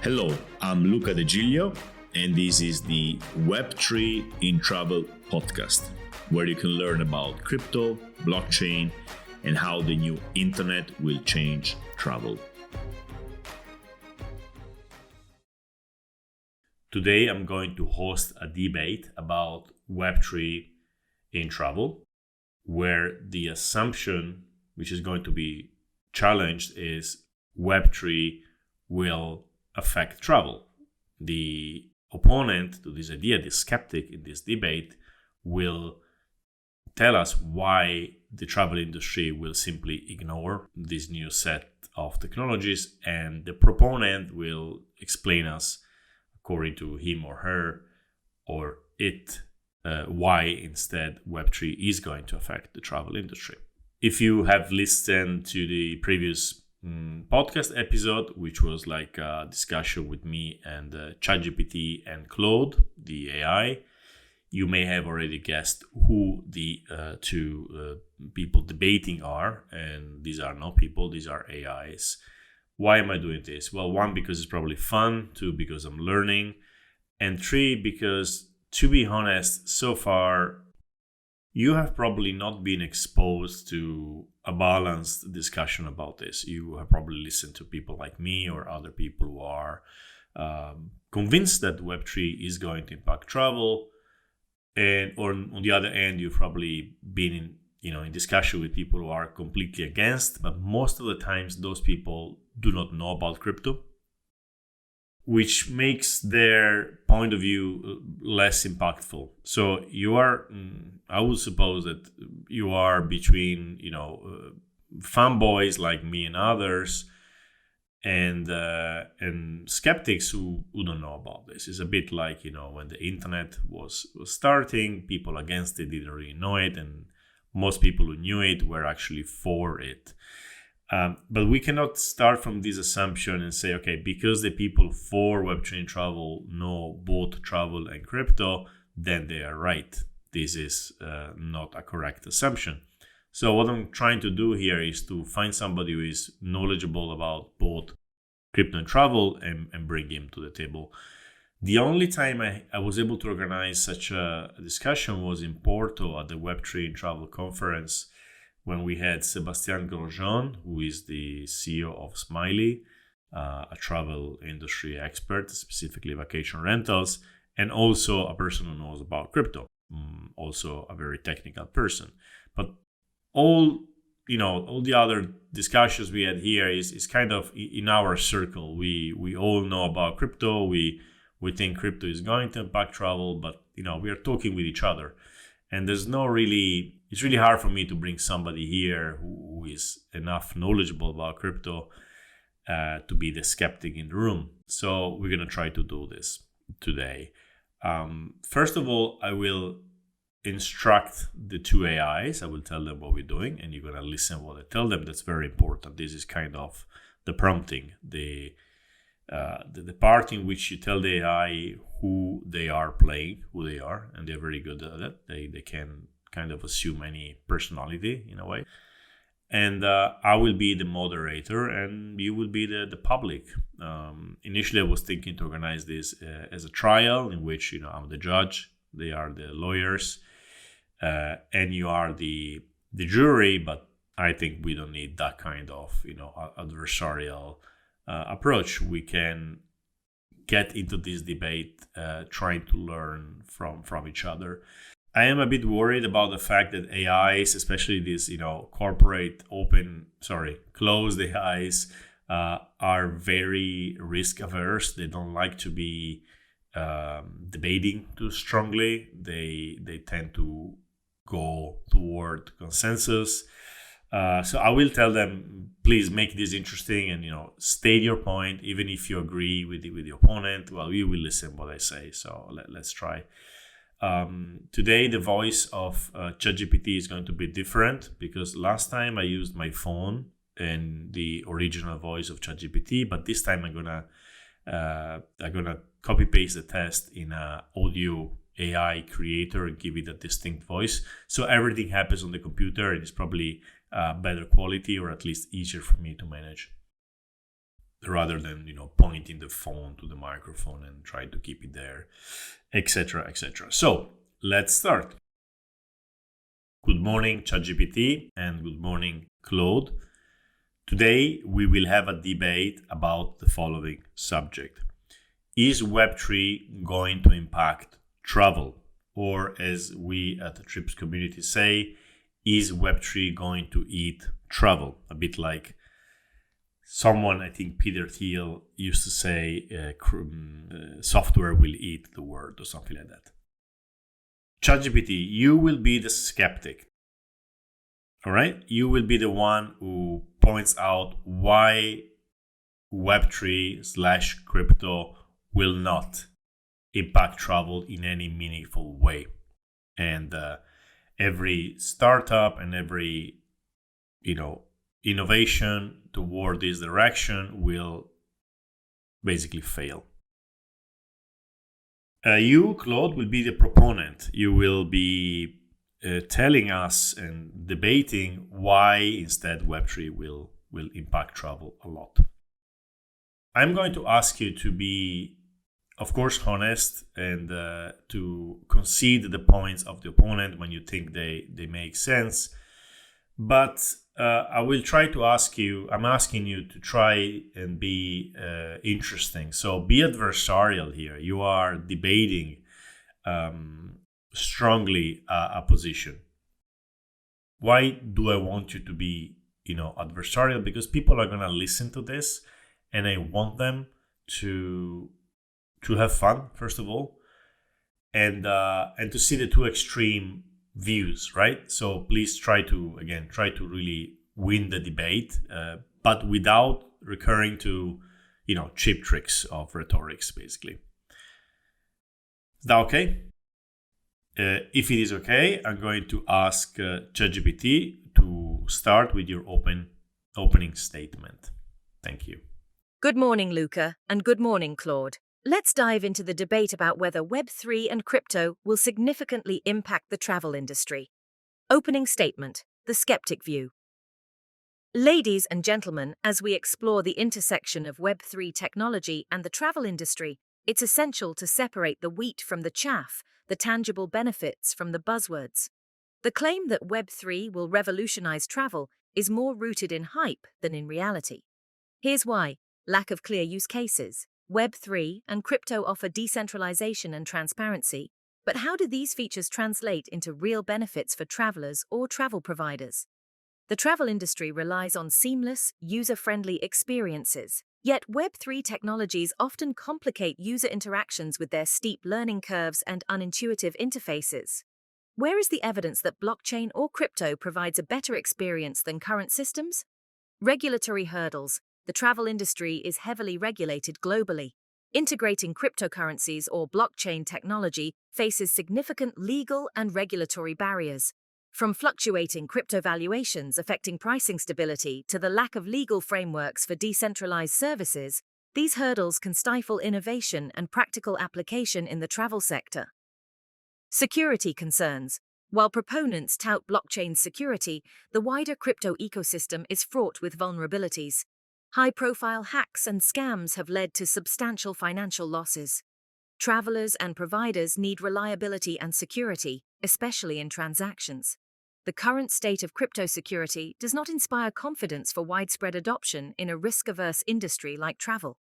Hello, I'm Luca De Giglio, and this is the Web3 in Travel podcast, where you can learn about crypto, blockchain, and how the new internet will change travel. Today, I'm going to host a debate about Web3 in travel, where the assumption which is going to be challenged is Web3 will affect travel. The opponent to this idea, the skeptic in this debate, will tell us why the travel industry will simply ignore this new set of technologies, and the proponent will explain us, according to him or her or it, why instead Web3 is going to affect the travel industry. If you have listened to the previous podcast episode, which was like a discussion with me and ChatGPT and Claude, the AI, you may have already guessed who the two people debating are. And these are not people, these are AIs. Why am I doing this? Well, one, because it's probably fun. Two, because I'm learning. And three, because to be honest, so far, you have probably not been exposed to a balanced discussion about this. You have probably listened to people like me or other people who are convinced that Web3 is going to impact travel. Or on the other end, you've probably been in discussion with people who are completely against, but most of the times those people do not know about crypto, which makes their point of view less impactful. So you are, I would suppose that you are between, fanboys like me and others, and skeptics who don't know about this. It's a bit like, when the internet was starting, people against it didn't really know it, and most people who knew it were actually for it. But we cannot start from this assumption and say, okay, because the people for Web3 travel know both travel and crypto, then they are right. This is not a correct assumption. So what I'm trying to do here is to find somebody who is knowledgeable about both crypto and travel and bring him to the table. The only time I was able to organize such a discussion was in Porto at the Web3 in Travel conference, when we had Sebastian Grosjean, who is the CEO of Smiley, a travel industry expert, specifically vacation rentals, and also a person who knows about crypto, also a very technical person. But all the other discussions we had here is kind of in our circle. We all know about crypto. We think crypto is going to impact travel, but we are talking with each other. And it's really hard for me to bring somebody here who is enough knowledgeable about crypto to be the skeptic in the room. So we're going to try to do this today. First of all, I will instruct the two AIs. I will tell them what we're doing, and you're going to listen what I tell them. That's very important. This is kind of the prompting, the part in which you tell the AI who they are playing, who they are, and they're very good at it. They can kind of assume any personality in a way. And I will be the moderator, and you will be the public. Initially, I was thinking to organize this as a trial in which I'm the judge, they are the lawyers, and you are the jury. But I think we don't need that kind of adversarial approach. We can get into this debate trying to learn from each other. I am a bit worried about the fact that AIs, especially these corporate closed AIs, are very risk averse. They don't like to be debating too strongly. They tend to go toward consensus. So I will tell them, please make this interesting and state your point, even if you agree with the opponent. Well, we will listen what I say. So let's try. Today, the voice of ChatGPT is going to be different, because last time I used my phone and the original voice of ChatGPT, but this time I'm gonna copy paste the test in a audio AI creator and give it a distinct voice. So everything happens on the computer, and it's probably better quality, or at least easier for me to manage. rather than pointing the phone to the microphone and try to keep it there, etc., etc. So let's start. Good morning, ChatGPT, and good morning, Claude. Today we will have a debate about the following subject. Is Web3 going to impact travel? Or as we at the Trips community say, is Web3 going to eat travel? A bit like someone, I think Peter Thiel, used to say, software will eat the world or something like that. ChatGPT, you will be the skeptic. All right? You will be the one who points out why Web3/crypto will not impact travel in any meaningful way. And every startup and every, innovation toward this direction will basically fail. You, Claude, will be the proponent. You will be telling us and debating why instead Web3 will impact travel a lot. I'm going to ask you to be, of course, honest and to concede the points of the opponent when you think they make sense. But I will try to I'm asking you to try and be interesting. So be adversarial here. You are debating strongly a position. Why do I want you to be, adversarial? Because people are going to listen to this and I want them to have fun, first of all, and to see the two extreme views, right? So please try to really win the debate, but without recurring to, cheap tricks of rhetorics, basically. Is that okay? If it is okay, I'm going to ask ChatGPT to start with your opening statement. Thank you. Good morning, Luca, and good morning, Claude. Let's dive into the debate about whether Web3 and crypto will significantly impact the travel industry. Opening statement: the skeptic view. Ladies and gentlemen, as we explore the intersection of Web3 technology and the travel industry, it's essential to separate the wheat from the chaff, the tangible benefits from the buzzwords. The claim that Web3 will revolutionize travel is more rooted in hype than in reality. Here's why: lack of clear use cases. Web3 and crypto offer decentralization and transparency, but how do these features translate into real benefits for travelers or travel providers? The travel industry relies on seamless, user-friendly experiences, yet Web3 technologies often complicate user interactions with their steep learning curves and unintuitive interfaces. Where is the evidence that blockchain or crypto provides a better experience than current systems? Regulatory hurdles. The travel industry is heavily regulated globally. Integrating cryptocurrencies or blockchain technology faces significant legal and regulatory barriers. From fluctuating crypto valuations affecting pricing stability to the lack of legal frameworks for decentralized services, these hurdles can stifle innovation and practical application in the travel sector. Security concerns. While proponents tout blockchain security, the wider crypto ecosystem is fraught with vulnerabilities. High-profile hacks and scams have led to substantial financial losses. Travelers and providers need reliability and security, especially in transactions. The current state of crypto security does not inspire confidence for widespread adoption in a risk-averse industry like travel.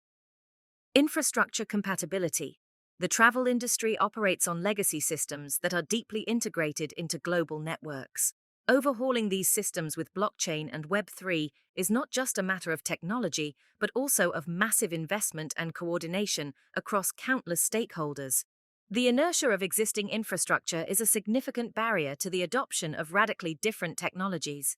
Infrastructure compatibility. The travel industry operates on legacy systems that are deeply integrated into global networks. Overhauling these systems with blockchain and Web3 is not just a matter of technology, but also of massive investment and coordination across countless stakeholders. The inertia of existing infrastructure is a significant barrier to the adoption of radically different technologies.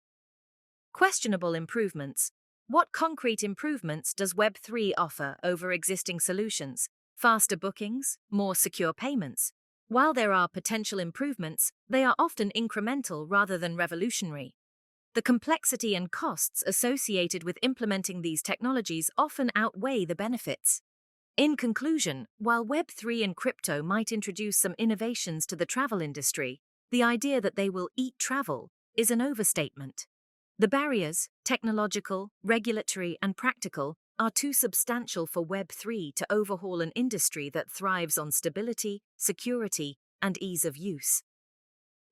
Questionable improvements. What concrete improvements does Web3 offer over existing solutions? Faster bookings, more secure payments. While there are potential improvements, they are often incremental rather than revolutionary. The complexity and costs associated with implementing these technologies often outweigh the benefits. In conclusion, while Web3 and crypto might introduce some innovations to the travel industry, the idea that they will eat travel is an overstatement. The barriers, technological, regulatory, and practical, are too substantial for Web3 to overhaul an industry that thrives on stability, security, and ease of use.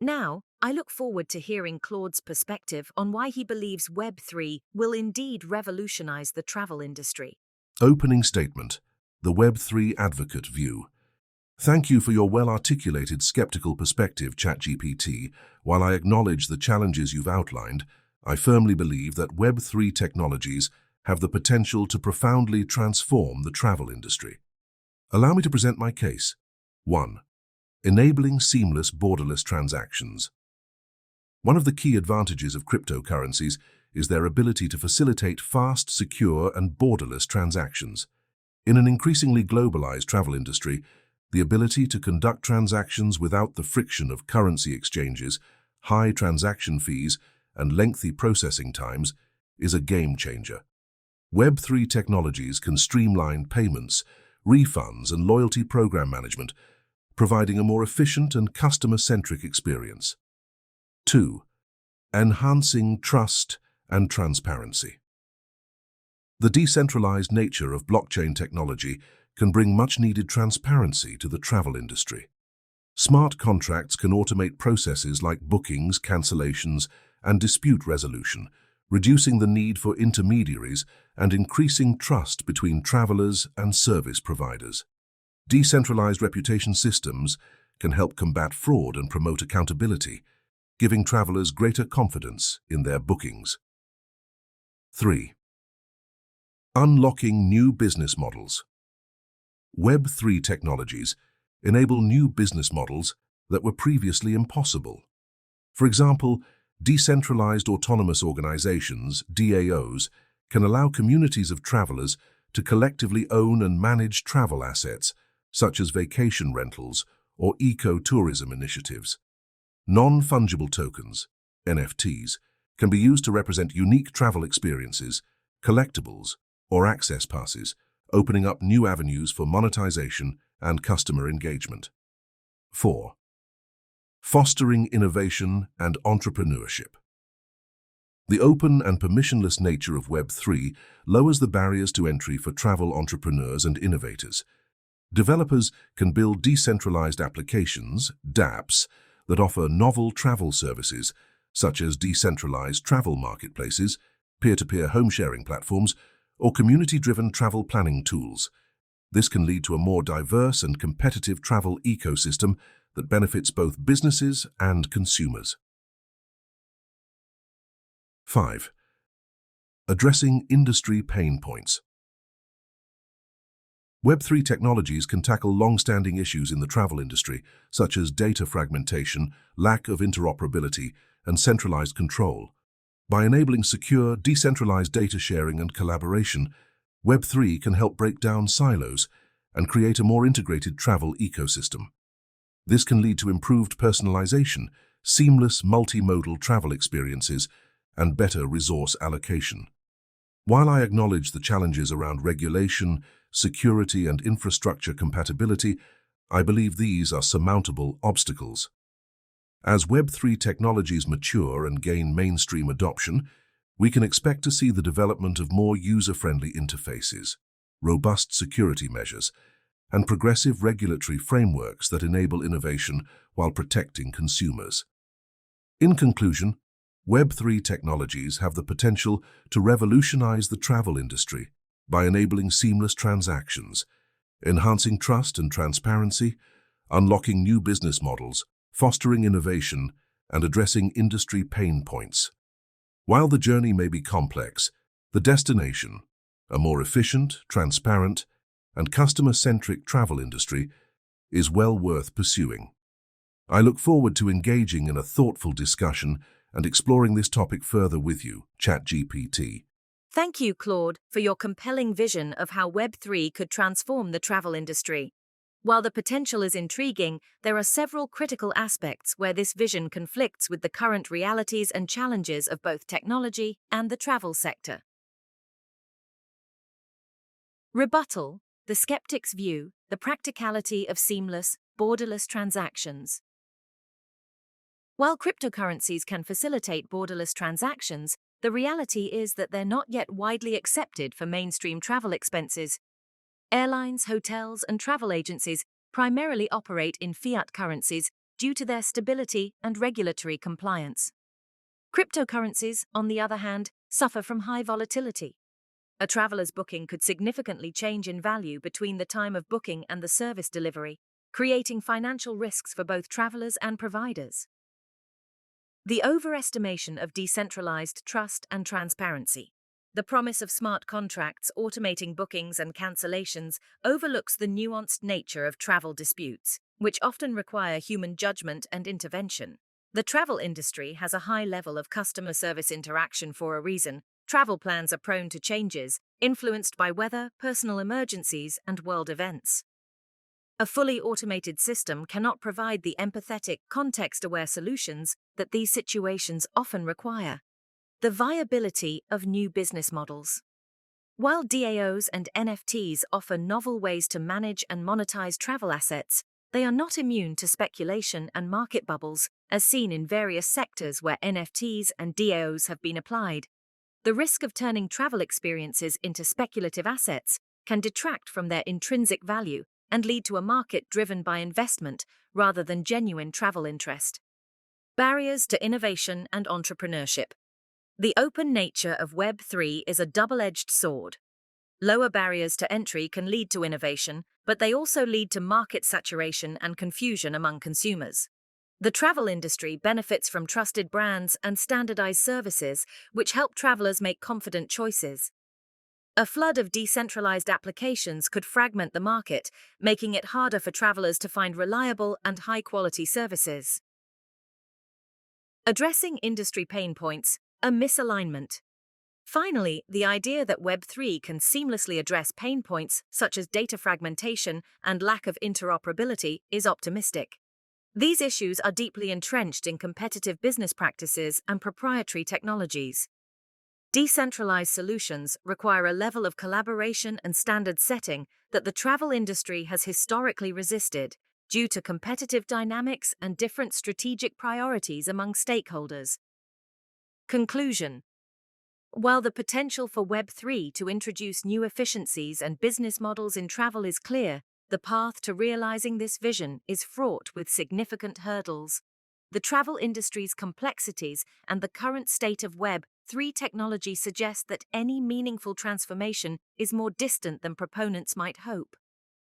Now, I look forward to hearing Claude's perspective on why he believes Web3 will indeed revolutionize the travel industry. Opening statement. The Web3 Advocate View. Thank you for your well-articulated skeptical perspective, ChatGPT. While I acknowledge the challenges you've outlined, I firmly believe that Web3 technologies have the potential to profoundly transform the travel industry. Allow me to present my case. 1. Enabling seamless borderless transactions. One of the key advantages of cryptocurrencies is their ability to facilitate fast, secure, and borderless transactions. In an increasingly globalized travel industry, the ability to conduct transactions without the friction of currency exchanges, high transaction fees, and lengthy processing times is a game changer. Web3 technologies can streamline payments, refunds, and loyalty program management, providing a more efficient and customer-centric experience. 2. Enhancing trust and transparency. The decentralized nature of blockchain technology can bring much-needed transparency to the travel industry. Smart contracts can automate processes like bookings, cancellations, and dispute resolution, reducing the need for intermediaries and increasing trust between travelers and service providers. Decentralized reputation systems can help combat fraud and promote accountability, giving travelers greater confidence in their bookings. 3. Unlocking new business models. Web3 technologies enable new business models that were previously impossible. For example, decentralized autonomous organizations, DAOs, can allow communities of travelers to collectively own and manage travel assets, such as vacation rentals or eco-tourism initiatives. Non-fungible tokens, NFTs, can be used to represent unique travel experiences, collectibles, or access passes, opening up new avenues for monetization and customer engagement. 4. Fostering innovation and entrepreneurship. The open and permissionless nature of Web3 lowers the barriers to entry for travel entrepreneurs and innovators. Developers can build decentralized applications, dApps, that offer novel travel services, such as decentralized travel marketplaces, peer-to-peer home-sharing platforms, or community-driven travel planning tools. This can lead to a more diverse and competitive travel ecosystem that benefits both businesses and consumers. 5. Addressing industry pain points. Web3 technologies can tackle long-standing issues in the travel industry, such as data fragmentation, lack of interoperability, and centralized control. By enabling secure, decentralized data sharing and collaboration, Web3 can help break down silos and create a more integrated travel ecosystem. This can lead to improved personalization, seamless multimodal travel experiences, and better resource allocation. While I acknowledge the challenges around regulation, security, and infrastructure compatibility, I believe these are surmountable obstacles. As Web3 technologies mature and gain mainstream adoption, we can expect to see the development of more user-friendly interfaces, robust security measures, and progressive regulatory frameworks that enable innovation while protecting consumers. In conclusion, Web3 technologies have the potential to revolutionize the travel industry by enabling seamless transactions, enhancing trust and transparency, unlocking new business models, fostering innovation, and addressing industry pain points. While the journey may be complex, the destination, a more efficient, transparent, and customer-centric travel industry, is well worth pursuing. I look forward to engaging in a thoughtful discussion and exploring this topic further with you, ChatGPT. Thank you, Claude, for your compelling vision of how Web3 could transform the travel industry. While the potential is intriguing, there are several critical aspects where this vision conflicts with the current realities and challenges of both technology and the travel sector. Rebuttal: the skeptic's view, the practicality of seamless, borderless transactions. While cryptocurrencies can facilitate borderless transactions, the reality is that they're not yet widely accepted for mainstream travel expenses. Airlines, hotels, and travel agencies primarily operate in fiat currencies due to their stability and regulatory compliance. Cryptocurrencies, on the other hand, suffer from high volatility. A traveler's booking could significantly change in value between the time of booking and the service delivery, creating financial risks for both travelers and providers. The overestimation of decentralized trust and transparency. The promise of smart contracts automating bookings and cancellations overlooks the nuanced nature of travel disputes, which often require human judgment and intervention. The travel industry has a high level of customer service interaction for a reason. Travel plans are prone to changes, influenced by weather, personal emergencies, and world events. A fully automated system cannot provide the empathetic, context-aware solutions that these situations often require. The viability of new business models. While DAOs and NFTs offer novel ways to manage and monetize travel assets, they are not immune to speculation and market bubbles, as seen in various sectors where NFTs and DAOs have been applied. The risk of turning travel experiences into speculative assets can detract from their intrinsic value and lead to a market driven by investment rather than genuine travel interest. Barriers to innovation and entrepreneurship. The open nature of Web3 is a double-edged sword. Lower barriers to entry can lead to innovation, but they also lead to market saturation and confusion among consumers. The travel industry benefits from trusted brands and standardized services, which help travelers make confident choices. A flood of decentralized applications could fragment the market, making it harder for travelers to find reliable and high-quality services. Addressing industry pain points. A misalignment. Finally, the idea that Web3 can seamlessly address pain points such as data fragmentation and lack of interoperability is optimistic. These issues are deeply entrenched in competitive business practices and proprietary technologies. Decentralized solutions require a level of collaboration and standard setting that the travel industry has historically resisted due to competitive dynamics and different strategic priorities among stakeholders. Conclusion. While the potential for Web3 to introduce new efficiencies and business models in travel is clear, the path to realizing this vision is fraught with significant hurdles. The travel industry's complexities and the current state of Web3 technology suggest that any meaningful transformation is more distant than proponents might hope.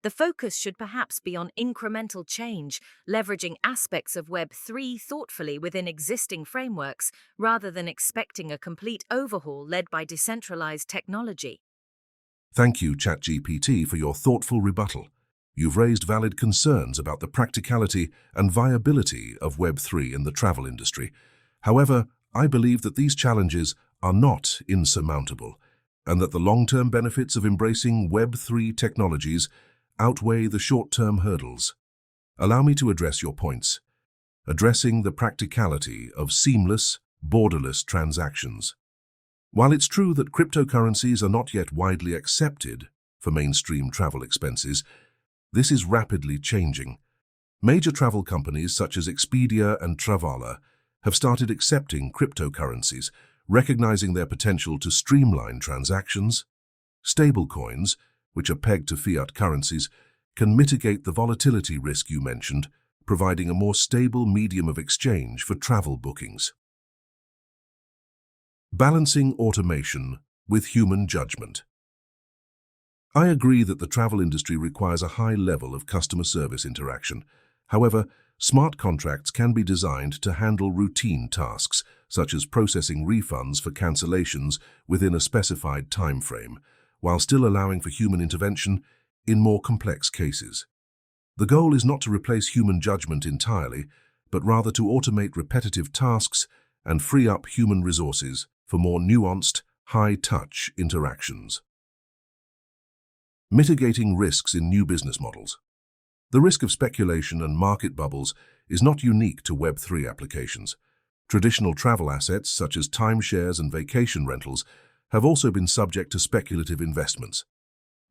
The focus should perhaps be on incremental change, leveraging aspects of Web3 thoughtfully within existing frameworks, rather than expecting a complete overhaul led by decentralized technology. Thank you, ChatGPT, for your thoughtful rebuttal. You've raised valid concerns about the practicality and viability of Web3 in the travel industry. However, I believe that these challenges are not insurmountable, and that the long-term benefits of embracing Web3 technologies outweigh the short-term hurdles. Allow me to address your points. Addressing the practicality of seamless, borderless transactions. While it's true that cryptocurrencies are not yet widely accepted for mainstream travel expenses, this is rapidly changing. Major travel companies such as Expedia and Travala have started accepting cryptocurrencies, recognizing their potential to streamline transactions. Stablecoins, which are pegged to fiat currencies, can mitigate the volatility risk you mentioned, providing a more stable medium of exchange for travel bookings. Balancing automation with human judgment. I agree that the travel industry requires a high level of customer service interaction. However, smart contracts can be designed to handle routine tasks, such as processing refunds for cancellations within a specified time frame, while still allowing for human intervention in more complex cases. The goal is not to replace human judgment entirely, but rather to automate repetitive tasks and free up human resources for more nuanced, high-touch interactions. Mitigating risks in new business models. The risk of speculation and market bubbles is not unique to Web3 applications. Traditional travel assets, such as timeshares and vacation rentals, have also been subject to speculative investments.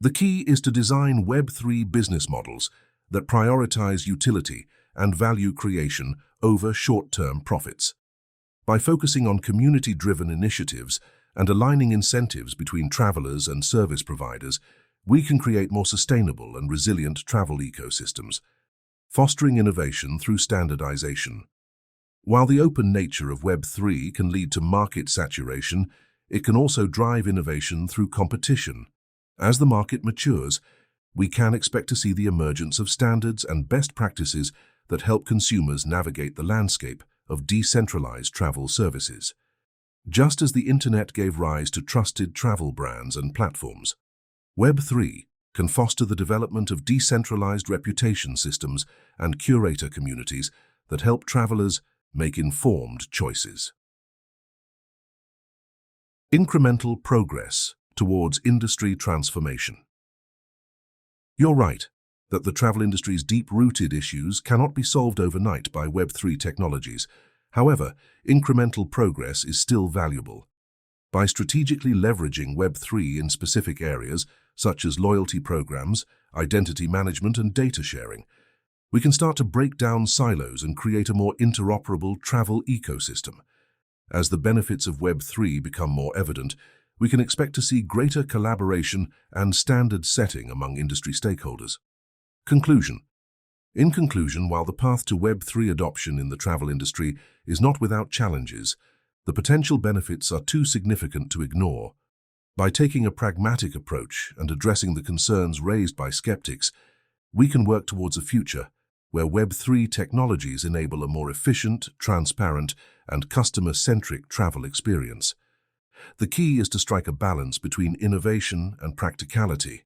The key is to design Web3 business models that prioritize utility and value creation over short-term profits. By focusing on community-driven initiatives and aligning incentives between travelers and service providers, we can create more sustainable and resilient travel ecosystems, fostering innovation through standardization. While the open nature of Web3 can lead to market saturation, it can also drive innovation through competition. As the market matures, we can expect to see the emergence of standards and best practices that help consumers navigate the landscape of decentralized travel services. Just as the Internet gave rise to trusted travel brands and platforms, Web3 can foster the development of decentralized reputation systems and curator communities that help travelers make informed choices. Incremental progress towards industry transformation. You're right that the travel industry's deep-rooted issues cannot be solved overnight by Web3 technologies. However, incremental progress is still valuable. By strategically leveraging Web3 in specific areas, such as loyalty programs, identity management, and data sharing, we can start to break down silos and create a more interoperable travel ecosystem. As the benefits of Web3 become more evident, we can expect to see greater collaboration and standard setting among industry stakeholders. Conclusion. In conclusion, while the path to Web3 adoption in the travel industry is not without challenges, the potential benefits are too significant to ignore. By taking a pragmatic approach and addressing the concerns raised by skeptics, we can work towards a future where Web3 technologies enable a more efficient, transparent, and customer-centric travel experience. The key is to strike a balance between innovation and practicality,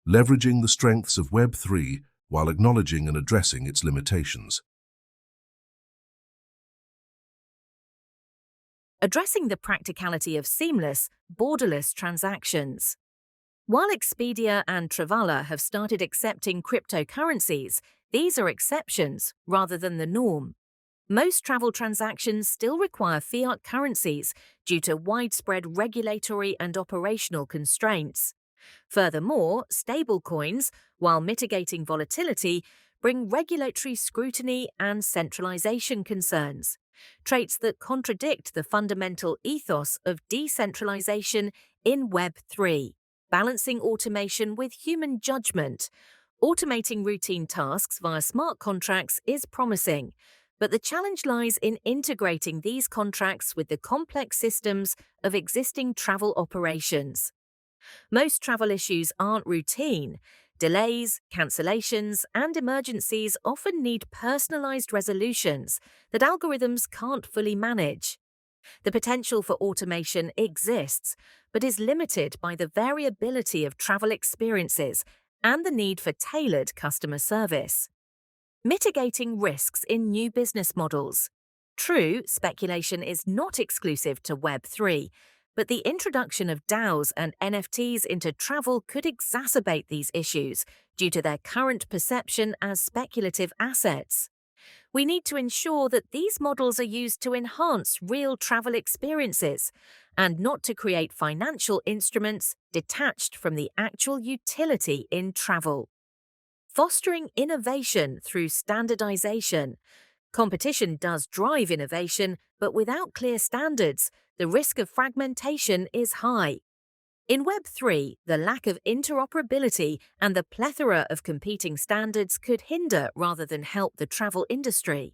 leveraging the strengths of Web3 while acknowledging and addressing its limitations. Addressing the practicality of seamless, borderless transactions. While Expedia and Travala have started accepting cryptocurrencies, these are exceptions rather than the norm. Most travel transactions still require fiat currencies due to widespread regulatory and operational constraints. Furthermore, stablecoins, while mitigating volatility, bring regulatory scrutiny and centralization concerns, traits that contradict the fundamental ethos of decentralization in Web3. Balancing automation with human judgment. Automating routine tasks via smart contracts is promising, but the challenge lies in integrating these contracts with the complex systems of existing travel operations. Most travel issues aren't routine. Delays, cancellations, and emergencies often need personalized resolutions that algorithms can't fully manage. The potential for automation exists, but is limited by the variability of travel experiences and the need for tailored customer service. Mitigating risks in new business models. True, speculation is not exclusive to Web3, but the introduction of DAOs and NFTs into travel could exacerbate these issues due to their current perception as speculative assets. We need to ensure that these models are used to enhance real travel experiences and not to create financial instruments detached from the actual utility in travel. Fostering innovation through standardization. Competition does drive innovation, but without clear standards, the risk of fragmentation is high. In Web3, the lack of interoperability and the plethora of competing standards could hinder rather than help the travel industry.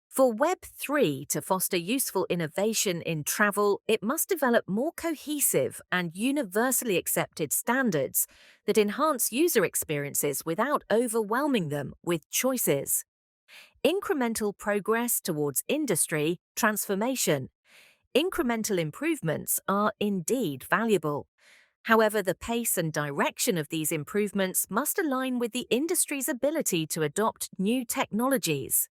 For Web3 to foster useful innovation in travel, it must develop more cohesive and universally accepted standards that enhance user experiences without overwhelming them with choices. Incremental progress towards industry transformation. Incremental improvements are indeed valuable. However, the pace and direction of these improvements must align with the industry's ability to adopt new technologies.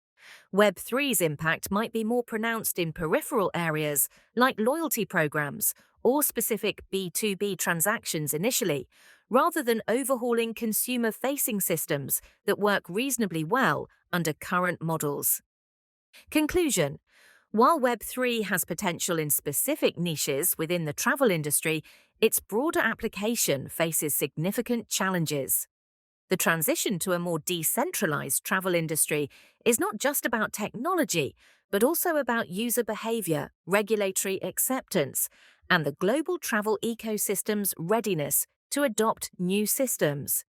Web3's impact might be more pronounced in peripheral areas like loyalty programs or specific B2B transactions initially, rather than overhauling consumer-facing systems that work reasonably well under current models. Conclusion. While Web3 has potential in specific niches within the travel industry, its broader application faces significant challenges. The transition to a more decentralized travel industry is not just about technology, but also about user behavior, regulatory acceptance, and the global travel ecosystem's readiness to adopt new systems.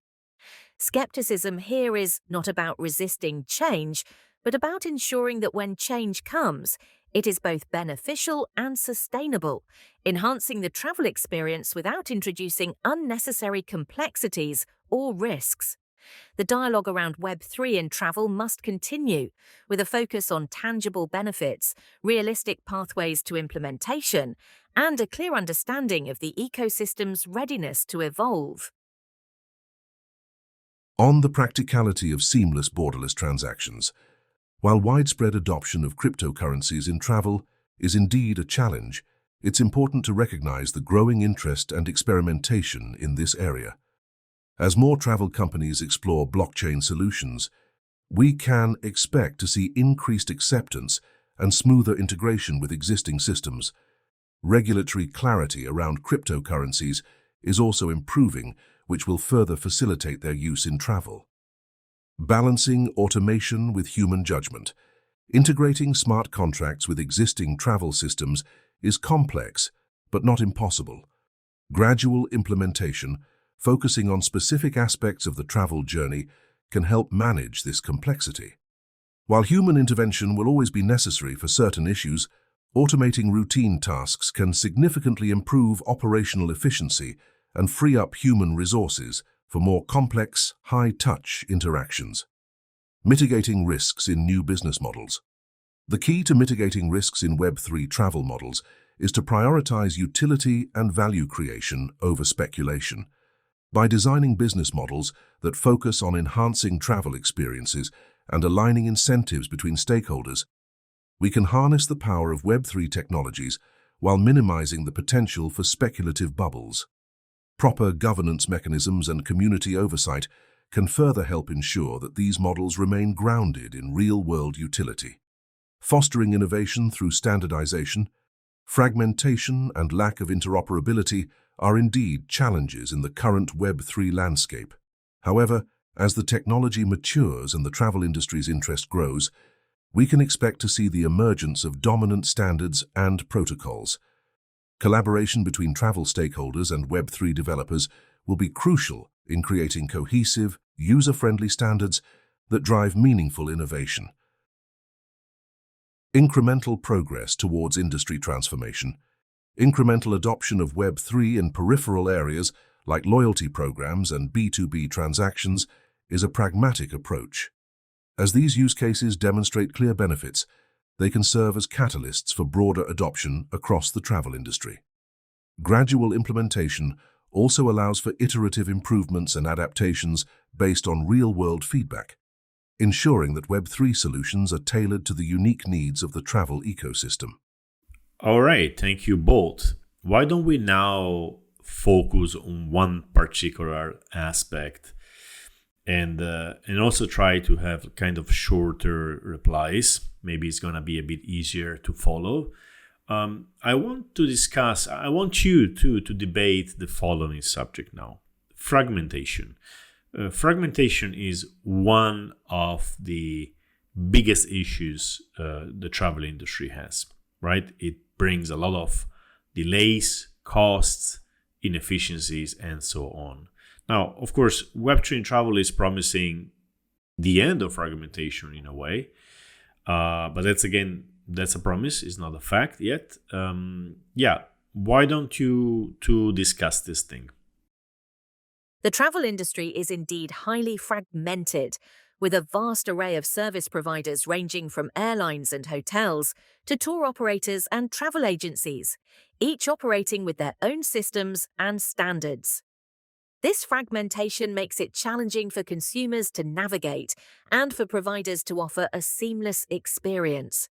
Skepticism here is not about resisting change, but about ensuring that when change comes, it is both beneficial and sustainable, enhancing the travel experience without introducing unnecessary complexities or risks. The dialogue around Web3 in travel must continue, with a focus on tangible benefits, realistic pathways to implementation, and a clear understanding of the ecosystem's readiness to evolve. On the practicality of seamless borderless transactions, while widespread adoption of cryptocurrencies in travel is indeed a challenge, it's important to recognize the growing interest and experimentation in this area. As more travel companies explore blockchain solutions, we can expect to see increased acceptance and smoother integration with existing systems. Regulatory clarity around cryptocurrencies is also improving, which will further facilitate their use in travel. Balancing automation with human judgment. Integrating smart contracts with existing travel systems is complex, but not impossible. Gradual implementation, focusing on specific aspects of the travel journey, can help manage this complexity. While human intervention will always be necessary for certain issues, automating routine tasks can significantly improve operational efficiency and free up human resources for more complex, high-touch interactions. Mitigating risks in new business models. The key to mitigating risks in Web3 travel models is to prioritize utility and value creation over speculation. By designing business models that focus on enhancing travel experiences and aligning incentives between stakeholders, we can harness the power of Web3 technologies while minimizing the potential for speculative bubbles. Proper governance mechanisms and community oversight can further help ensure that these models remain grounded in real-world utility. Fostering innovation through standardization, fragmentation, and lack of interoperability are indeed challenges in the current Web3 landscape. However, as the technology matures and the travel industry's interest grows, we can expect to see the emergence of dominant standards and protocols. Collaboration between travel stakeholders and Web3 developers will be crucial in creating cohesive, user-friendly standards that drive meaningful innovation. Incremental progress towards industry transformation. Incremental adoption of Web3 in peripheral areas like loyalty programs and B2B transactions is a pragmatic approach. As these use cases demonstrate clear benefits, they can serve as catalysts for broader adoption across the travel industry. Gradual implementation also allows for iterative improvements and adaptations based on real-world feedback, ensuring that Web3 solutions are tailored to the unique needs of the travel ecosystem. All right, thank you both. Why don't we now focus on one particular aspect and also try to have kind of shorter replies. Maybe it's going to be a bit easier to follow. I want you to debate the following subject now. Fragmentation. Fragmentation is one of the biggest issues the travel industry has, right? It brings a lot of delays, costs, inefficiencies, and so on. Now, of course, Web3 in travel is promising the end of fragmentation in a way, but that's a promise, it's not a fact yet. Why don't you two discuss this thing? The travel industry is indeed highly fragmented, with a vast array of service providers ranging from airlines and hotels to tour operators and travel agencies, each operating with their own systems and standards. This fragmentation makes it challenging for consumers to navigate and for providers to offer a seamless experience.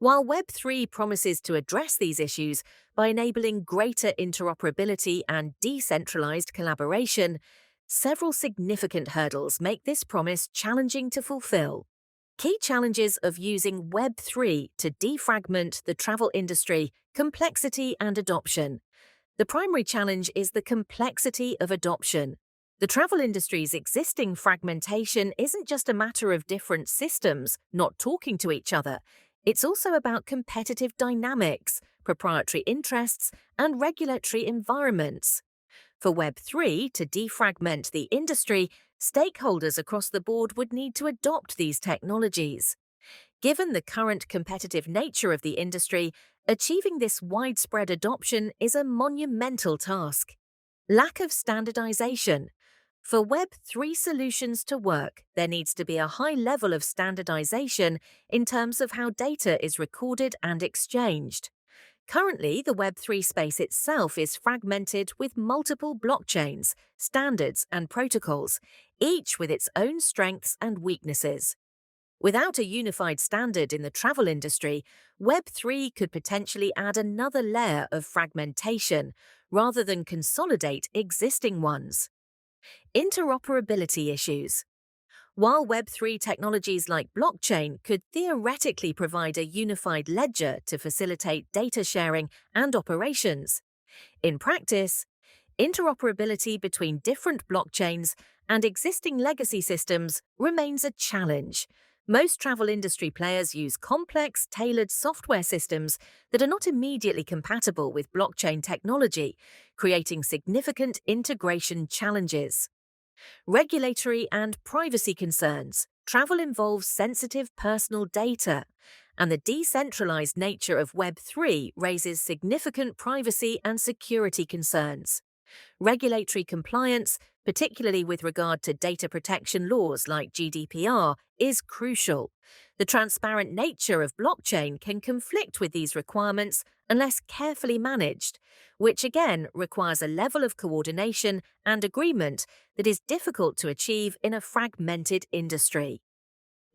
While Web3 promises to address these issues by enabling greater interoperability and decentralized collaboration, several significant hurdles make this promise challenging to fulfill. Key challenges of using Web3 to defragment the travel industry: complexity and adoption. The primary challenge is the complexity of adoption. The travel industry's existing fragmentation isn't just a matter of different systems not talking to each other. It's also about competitive dynamics, proprietary interests, and regulatory environments. For Web3 to defragment the industry, stakeholders across the board would need to adopt these technologies. Given the current competitive nature of the industry, achieving this widespread adoption is a monumental task. Lack of standardization. For Web3 solutions to work, there needs to be a high level of standardization in terms of how data is recorded and exchanged. Currently, the Web3 space itself is fragmented with multiple blockchains, standards, and protocols, each with its own strengths and weaknesses. Without a unified standard in the travel industry, Web3 could potentially add another layer of fragmentation rather than consolidate existing ones. Interoperability issues. While Web3 technologies like blockchain could theoretically provide a unified ledger to facilitate data sharing and operations, in practice, interoperability between different blockchains and existing legacy systems remains a challenge. Most travel industry players use complex, tailored software systems that are not immediately compatible with blockchain technology, creating significant integration challenges. Regulatory and privacy concerns. Travel involves sensitive personal data, and the decentralized nature of Web3 raises significant privacy and security concerns. Regulatory compliance, particularly with regard to data protection laws like GDPR, is crucial. The transparent nature of blockchain can conflict with these requirements unless carefully managed, which again requires a level of coordination and agreement that is difficult to achieve in a fragmented industry.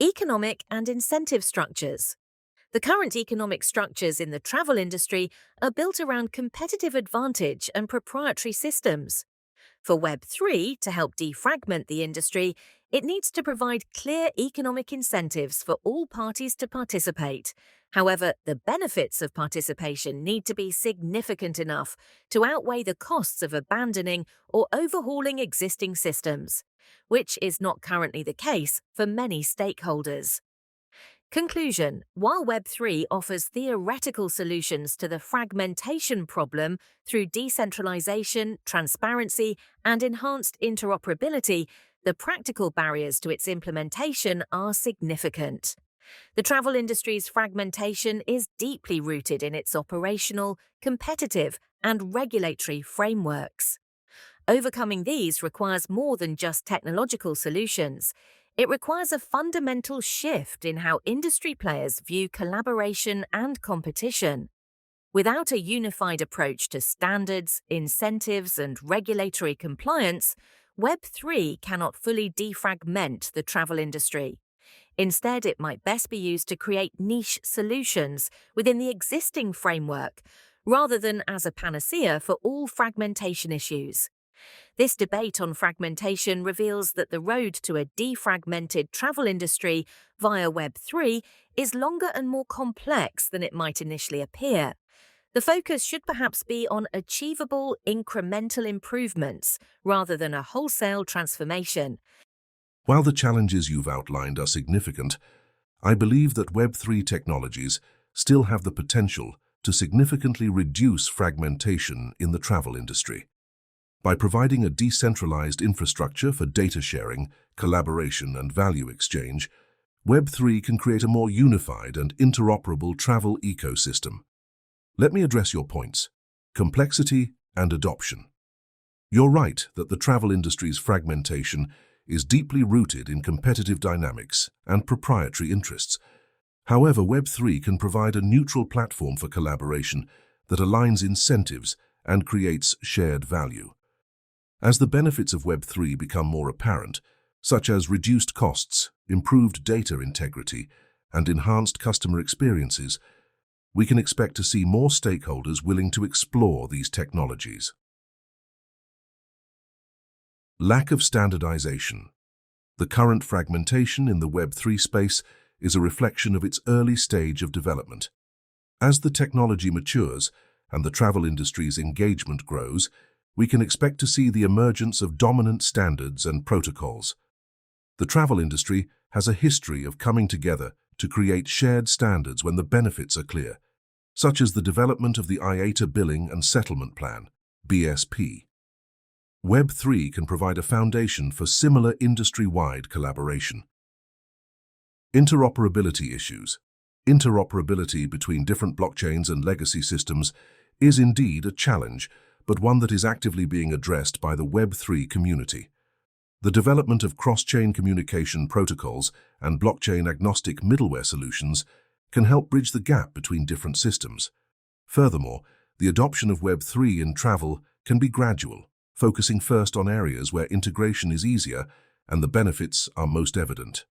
Economic and incentive structures. The current economic structures in the travel industry are built around competitive advantage and proprietary systems. For Web3 to help defragment the industry, it needs to provide clear economic incentives for all parties to participate. However, the benefits of participation need to be significant enough to outweigh the costs of abandoning or overhauling existing systems, which is not currently the case for many stakeholders. Conclusion. While Web3 offers theoretical solutions to the fragmentation problem through decentralization, transparency, and enhanced interoperability, the practical barriers to its implementation are significant. The travel industry's fragmentation is deeply rooted in its operational, competitive, and regulatory frameworks. Overcoming these requires more than just technological solutions. It requires a fundamental shift in how industry players view collaboration and competition. Without a unified approach to standards, incentives, and regulatory compliance, Web3 cannot fully defragment the travel industry. Instead, it might best be used to create niche solutions within the existing framework, rather than as a panacea for all fragmentation issues. This debate on fragmentation reveals that the road to a defragmented travel industry via Web3 is longer and more complex than it might initially appear. The focus should perhaps be on achievable incremental improvements rather than a wholesale transformation. While the challenges you've outlined are significant, I believe that Web3 technologies still have the potential to significantly reduce fragmentation in the travel industry. By providing a decentralized infrastructure for data sharing, collaboration, and value exchange, Web3 can create a more unified and interoperable travel ecosystem. Let me address your points: complexity and adoption. You're right that the travel industry's fragmentation is deeply rooted in competitive dynamics and proprietary interests. However, Web3 can provide a neutral platform for collaboration that aligns incentives and creates shared value. As the benefits of Web3 become more apparent, such as reduced costs, improved data integrity, and enhanced customer experiences, we can expect to see more stakeholders willing to explore these technologies. Lack of standardization. The current fragmentation in the Web3 space is a reflection of its early stage of development. As the technology matures and the travel industry's engagement grows, we can expect to see the emergence of dominant standards and protocols. The travel industry has a history of coming together to create shared standards when the benefits are clear, such as the development of the IATA Billing and Settlement Plan, BSP. Web3 can provide a foundation for similar industry-wide collaboration. Interoperability issues. Interoperability between different blockchains and legacy systems is indeed a challenge, but one that is actively being addressed by the Web3 community. The development of cross-chain communication protocols and blockchain-agnostic middleware solutions can help bridge the gap between different systems. Furthermore, the adoption of Web3 in travel can be gradual, focusing first on areas where integration is easier and the benefits are most evident.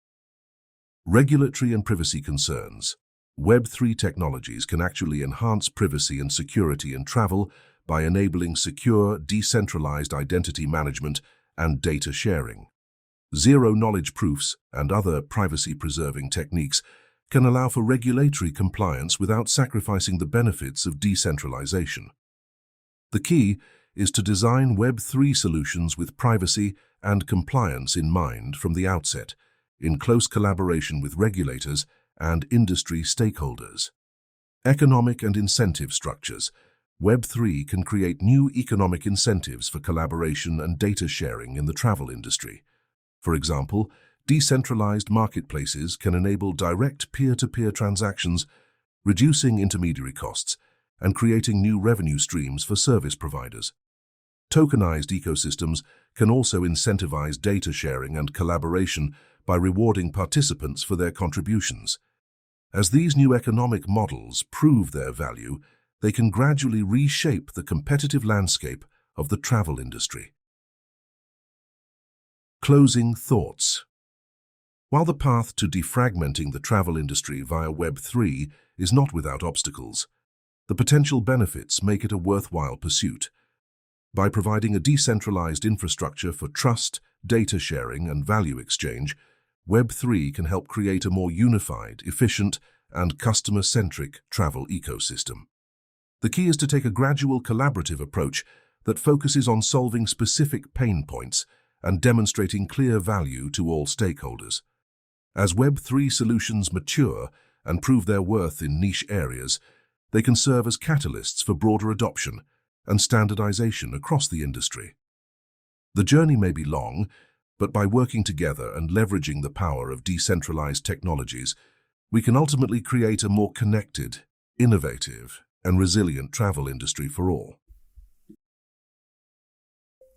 Regulatory and privacy concerns. Web3 technologies can actually enhance privacy and security in travel by enabling secure, decentralized identity management and data sharing. Zero-knowledge proofs and other privacy-preserving techniques can allow for regulatory compliance without sacrificing the benefits of decentralization. The key is to design Web3 solutions with privacy and compliance in mind from the outset, in close collaboration with regulators and industry stakeholders. Economic and incentive structures. Web3 can create new economic incentives for collaboration and data sharing in the travel industry. For example, decentralized marketplaces can enable direct peer-to-peer transactions, reducing intermediary costs and creating new revenue streams for service providers. Tokenized ecosystems can also incentivize data sharing and collaboration by rewarding participants for their contributions. As these new economic models prove their value, they can gradually reshape the competitive landscape of the travel industry. Closing thoughts. While the path to defragmenting the travel industry via Web3 is not without obstacles, the potential benefits make it a worthwhile pursuit. By providing a decentralized infrastructure for trust, data sharing, and value exchange, Web3 can help create a more unified, efficient, and customer-centric travel ecosystem. The key is to take a gradual, collaborative approach that focuses on solving specific pain points and demonstrating clear value to all stakeholders. As Web3 solutions mature and prove their worth in niche areas, they can serve as catalysts for broader adoption and standardization across the industry. The journey may be long, but by working together and leveraging the power of decentralized technologies, we can ultimately create a more connected, innovative, and resilient travel industry for all.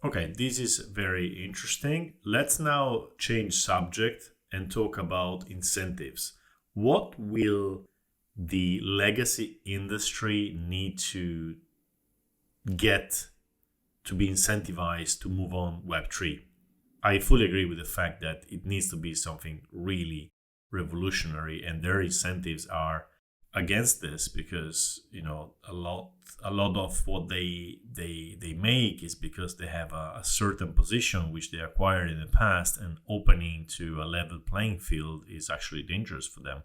Okay, this is very interesting. Let's now change subject and talk about incentives. What will the legacy industry need to get to be incentivized to move on Web3? I fully agree with the fact that it needs to be something really revolutionary, and their incentives are against this because a lot of what they make is because they have a certain position which they acquired in the past, and opening to a level playing field is actually dangerous for them.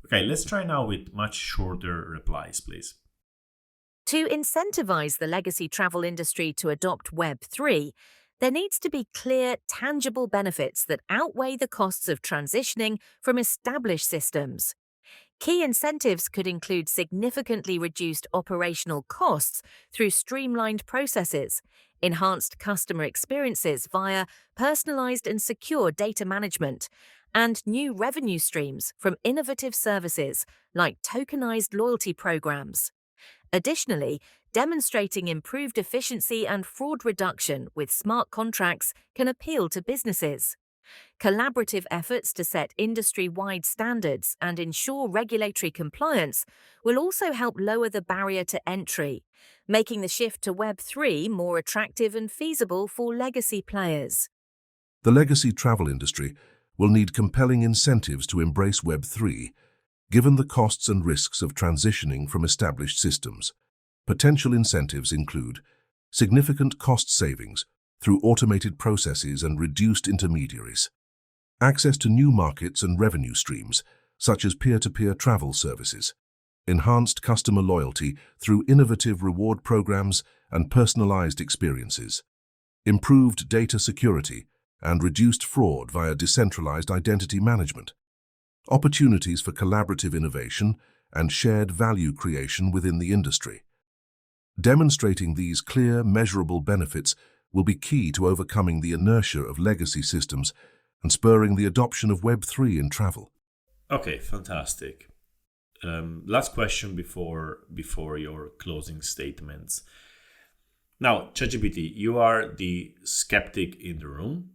Okay, let's try now with much shorter replies, please. To incentivize the legacy travel industry to adopt Web3, there needs to be clear, tangible benefits that outweigh the costs of transitioning from established systems. Key incentives could include significantly reduced operational costs through streamlined processes, enhanced customer experiences via personalized and secure data management, and new revenue streams from innovative services like tokenized loyalty programs. Additionally, demonstrating improved efficiency and fraud reduction with smart contracts can appeal to businesses. Collaborative efforts to set industry-wide standards and ensure regulatory compliance will also help lower the barrier to entry, making the shift to Web3 more attractive and feasible for legacy players. The legacy travel industry will need compelling incentives to embrace Web3, given the costs and risks of transitioning from established systems. Potential incentives include significant cost savings through automated processes and reduced intermediaries, access to new markets and revenue streams, such as peer-to-peer travel services, enhanced customer loyalty through innovative reward programs and personalized experiences, improved data security, and reduced fraud via decentralized identity management. opportunities for collaborative innovation, and shared value creation within the industry. Demonstrating these clear, measurable benefits will be key to overcoming the inertia of legacy systems and spurring the adoption of Web3 in travel. Okay, fantastic. Last question before your closing statements. Now, ChatGPT, you are the skeptic in the room.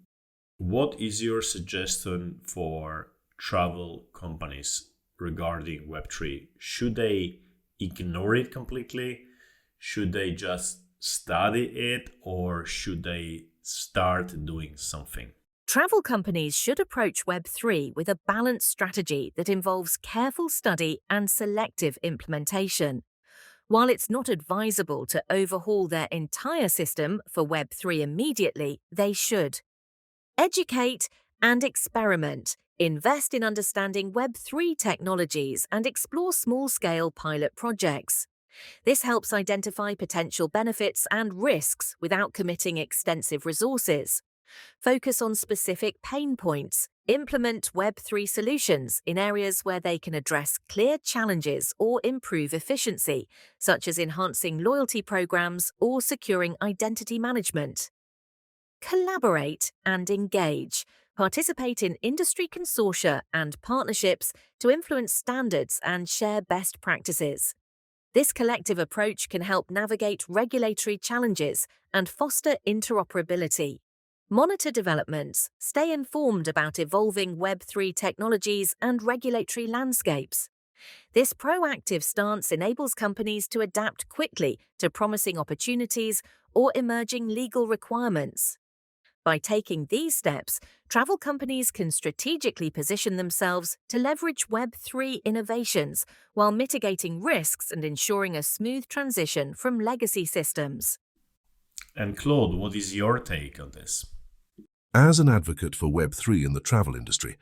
What is your suggestion for travel companies regarding Web3? Should they ignore it completely? Should they just study it, or should they start doing something? Travel companies should approach Web3 with a balanced strategy that involves careful study and selective implementation. While it's not advisable to overhaul their entire system for Web3 immediately, they should educate and experiment, invest in understanding Web3 technologies, and explore small-scale pilot projects. This helps identify potential benefits and risks without committing extensive resources. Focus on specific pain points. Implement Web3 solutions in areas where they can address clear challenges or improve efficiency, such as enhancing loyalty programs or securing identity management. Collaborate and engage. Participate in industry consortia and partnerships to influence standards and share best practices. This collective approach can help navigate regulatory challenges and foster interoperability. Monitor developments, stay informed about evolving Web3 technologies and regulatory landscapes. This proactive stance enables companies to adapt quickly to promising opportunities or emerging legal requirements. By taking these steps, travel companies can strategically position themselves to leverage Web3 innovations while mitigating risks and ensuring a smooth transition from legacy systems. And Claude, what is your take on this? As an advocate for Web3 in the travel industry,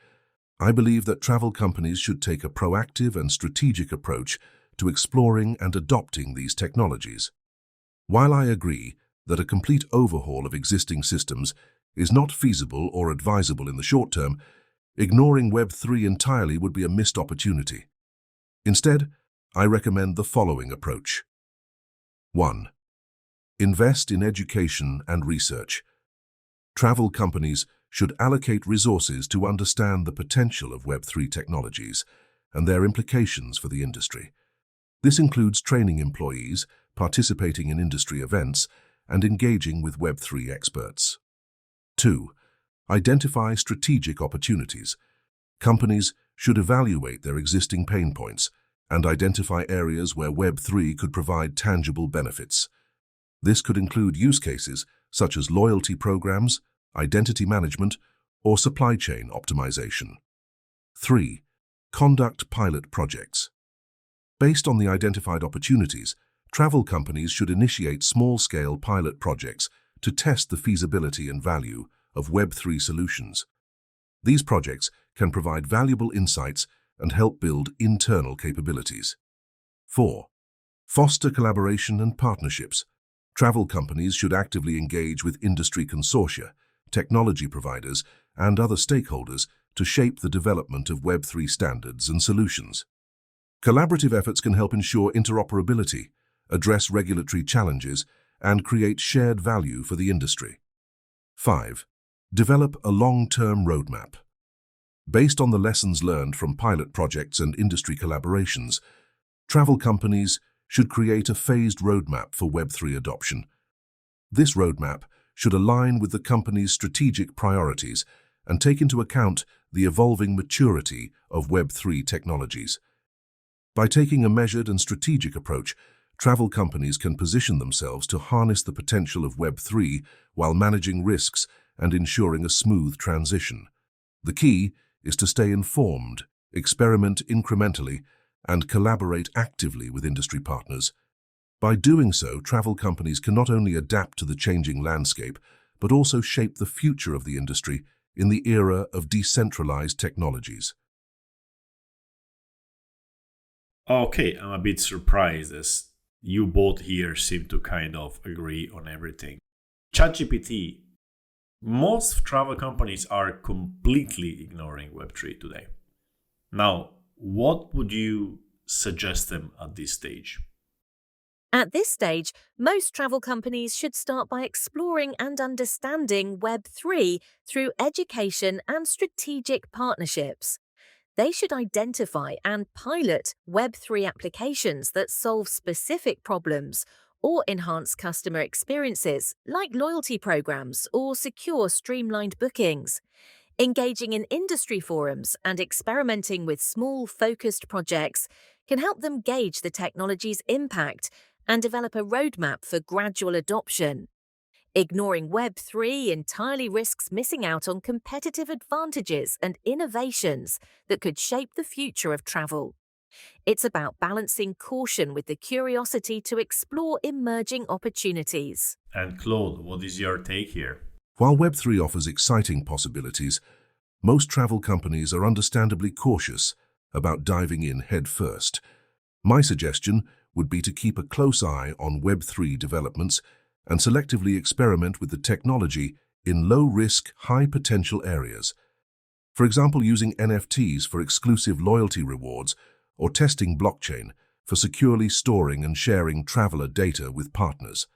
I believe that travel companies should take a proactive and strategic approach to exploring and adopting these technologies. While I agree that a complete overhaul of existing systems is not feasible or advisable in the short term, ignoring Web3 entirely would be a missed opportunity. Instead, I recommend the following approach. 1. Invest in education and research. Travel companies should allocate resources to understand the potential of Web3 technologies and their implications for the industry. This includes training employees, participating in industry events, and engaging with Web3 experts. 2. Identify strategic opportunities. Companies should evaluate their existing pain points and identify areas where Web3 could provide tangible benefits. This could include use cases such as loyalty programs, identity management, or supply chain optimization. 3. Conduct pilot projects. Based on the identified opportunities, travel companies should initiate small-scale pilot projects to test the feasibility and value of Web3 solutions. These projects can provide valuable insights and help build internal capabilities. 4. Foster collaboration and partnerships. Travel companies should actively engage with industry consortia, technology providers, and other stakeholders to shape the development of Web3 standards and solutions. Collaborative efforts can help ensure interoperability, address regulatory challenges, and create shared value for the industry. 5. Develop a long-term roadmap. Based on the lessons learned from pilot projects and industry collaborations, travel companies should create a phased roadmap for Web3 adoption. This roadmap should align with the company's strategic priorities and take into account the evolving maturity of Web3 technologies. By taking a measured and strategic approach, travel companies can position themselves to harness the potential of Web3 while managing risks and ensuring a smooth transition. The key is to stay informed, experiment incrementally, and collaborate actively with industry partners. By doing so, travel companies can not only adapt to the changing landscape, but also shape the future of the industry in the era of decentralized technologies. Okay, I'm a bit surprised as you both here seem to kind of agree on everything. ChatGPT, most travel companies are completely ignoring Web3 today. Now, what would you suggest them at this stage? At this stage, most travel companies should start by exploring and understanding Web3 through education and strategic partnerships. They should identify and pilot Web3 applications that solve specific problems or enhance customer experiences, like loyalty programs or secure streamlined bookings. Engaging in industry forums and experimenting with small, focused projects can help them gauge the technology's impact and develop a roadmap for gradual adoption. Ignoring Web3 entirely risks missing out on competitive advantages and innovations that could shape the future of travel. It's about balancing caution with the curiosity to explore emerging opportunities. And Claude, what is your take here? While Web3 offers exciting possibilities, most travel companies are understandably cautious about diving in head first. My suggestion would be to keep a close eye on Web3 developments and selectively experiment with the technology in low-risk, high-potential areas. For example, using NFTs for exclusive loyalty rewards or testing blockchain for securely storing and sharing traveler data with partners.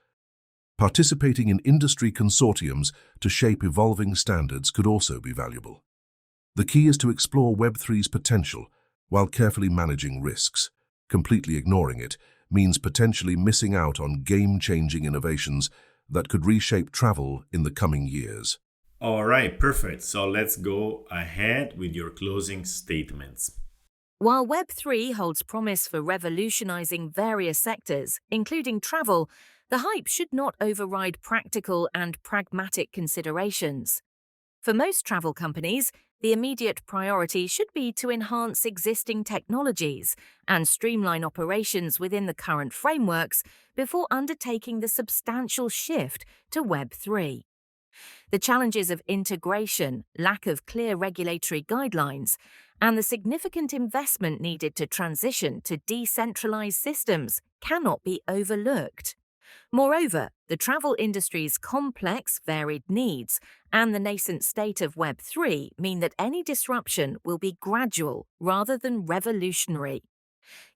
Participating in industry consortiums to shape evolving standards could also be valuable. The key is to explore Web3's potential while carefully managing risks. Completely ignoring it means potentially missing out on game-changing innovations that could reshape travel in the coming years. All right, perfect. So let's go ahead with your closing statements. While Web3 holds promise for revolutionizing various sectors, including travel, the hype should not override practical and pragmatic considerations. For most travel companies, the immediate priority should be to enhance existing technologies and streamline operations within the current frameworks before undertaking the substantial shift to Web3. The challenges of integration, lack of clear regulatory guidelines, and the significant investment needed to transition to decentralized systems cannot be overlooked. Moreover, the travel industry's complex, varied needs and the nascent state of Web3 mean that any disruption will be gradual rather than revolutionary.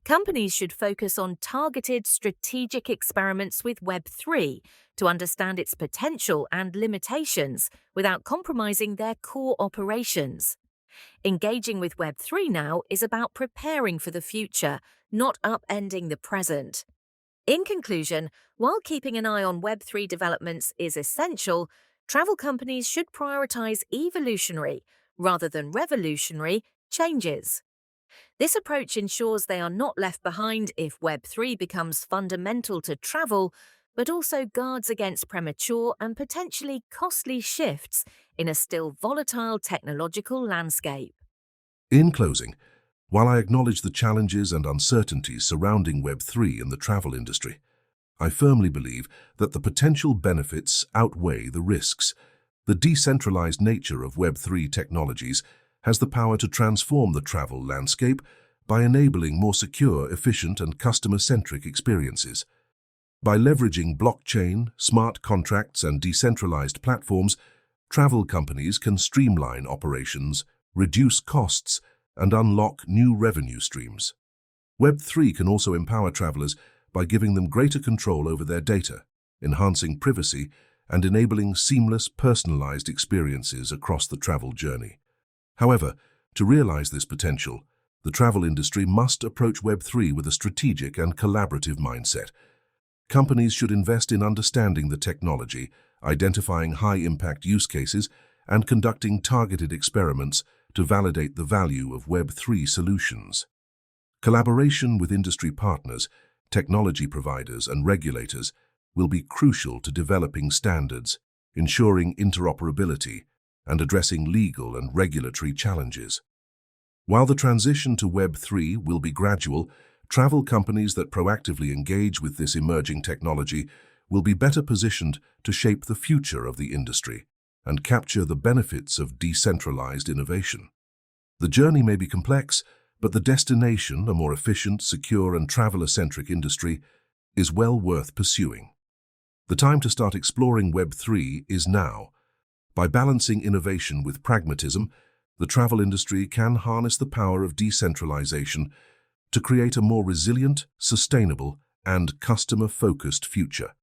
Companies should focus on targeted strategic experiments with Web3 to understand its potential and limitations without compromising their core operations. Engaging with Web3 now is about preparing for the future, not upending the present. In conclusion, while keeping an eye on Web3 developments is essential, travel companies should prioritize evolutionary, rather than revolutionary, changes. This approach ensures they are not left behind if Web3 becomes fundamental to travel, but also guards against premature and potentially costly shifts in a still volatile technological landscape. In closing, while I acknowledge the challenges and uncertainties surrounding Web3 in the travel industry, I firmly believe that the potential benefits outweigh the risks. The decentralized nature of Web3 technologies has the power to transform the travel landscape by enabling more secure, efficient, and customer-centric experiences. By leveraging blockchain, smart contracts, and decentralized platforms, travel companies can streamline operations, reduce costs, and unlock new revenue streams. Web3 can also empower travelers by giving them greater control over their data, enhancing privacy, and enabling seamless, personalized experiences across the travel journey. However, to realize this potential, the travel industry must approach Web3 with a strategic and collaborative mindset. Companies should invest in understanding the technology, identifying high-impact use cases, and conducting targeted experiments to validate the value of Web3 solutions. Collaboration with industry partners, technology providers, and regulators will be crucial to developing standards, ensuring interoperability, and addressing legal and regulatory challenges. While the transition to Web3 will be gradual, travel companies that proactively engage with this emerging technology will be better positioned to shape the future of the industry and capture the benefits of decentralized innovation. The journey may be complex, but the destination, a more efficient, secure, and traveler-centric industry, is well worth pursuing. The time to start exploring Web3 is now. By balancing innovation with pragmatism, The travel industry can harness the power of decentralization to create a more resilient, sustainable, and customer-focused future.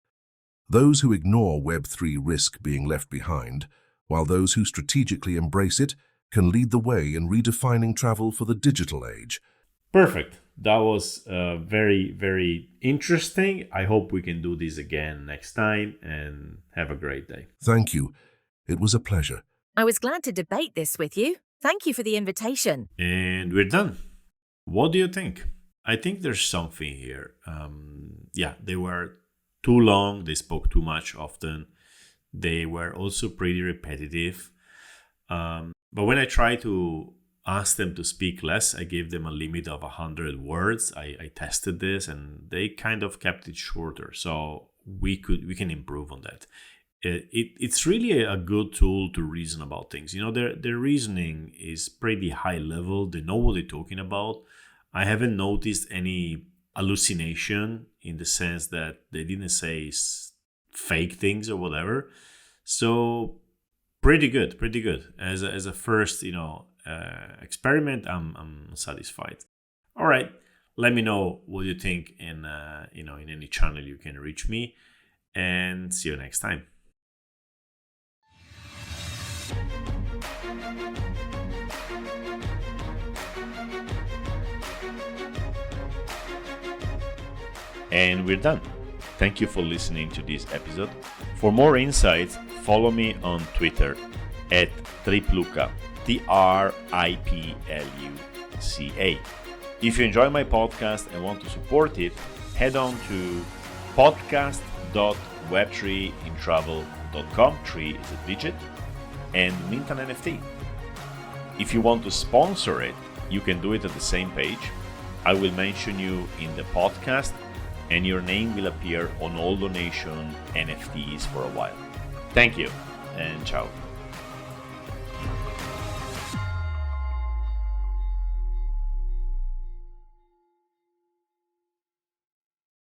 Those who ignore Web3 risk being left behind, while those who strategically embrace it can lead the way in redefining travel for the digital age. Perfect. That was very, very interesting. I hope we can do this again next time, and have a great day. Thank you. It was a pleasure. I was glad to debate this with you. Thank you for the invitation. And we're done. What do you think? I think there's something here. They were too long. They spoke too much often. They were also pretty repetitive. But when I try to ask them to speak less, I gave them a limit of 100 words. I tested this and they kind of kept it shorter. So we can improve on that. It's really a good tool to reason about things. Their reasoning is pretty high level. They know what they're talking about. I haven't noticed any hallucination in the sense that they didn't say fake things or whatever. So pretty good. As a first, experiment, I'm satisfied. All right, let me know what you think in any channel you can reach me, and see you next time. And we're done. Thank you for listening to this episode. For more insights, follow me on Twitter at Tripluca, TRIPLUCA. If you enjoy my podcast and want to support it, head on to podcast.web3intravel.com, 3 is a digit, and mint an NFT. If you want to sponsor it, you can do it at the same page. I will mention you in the podcast, and your name will appear on all donation NFTs for a while. Thank you, and ciao.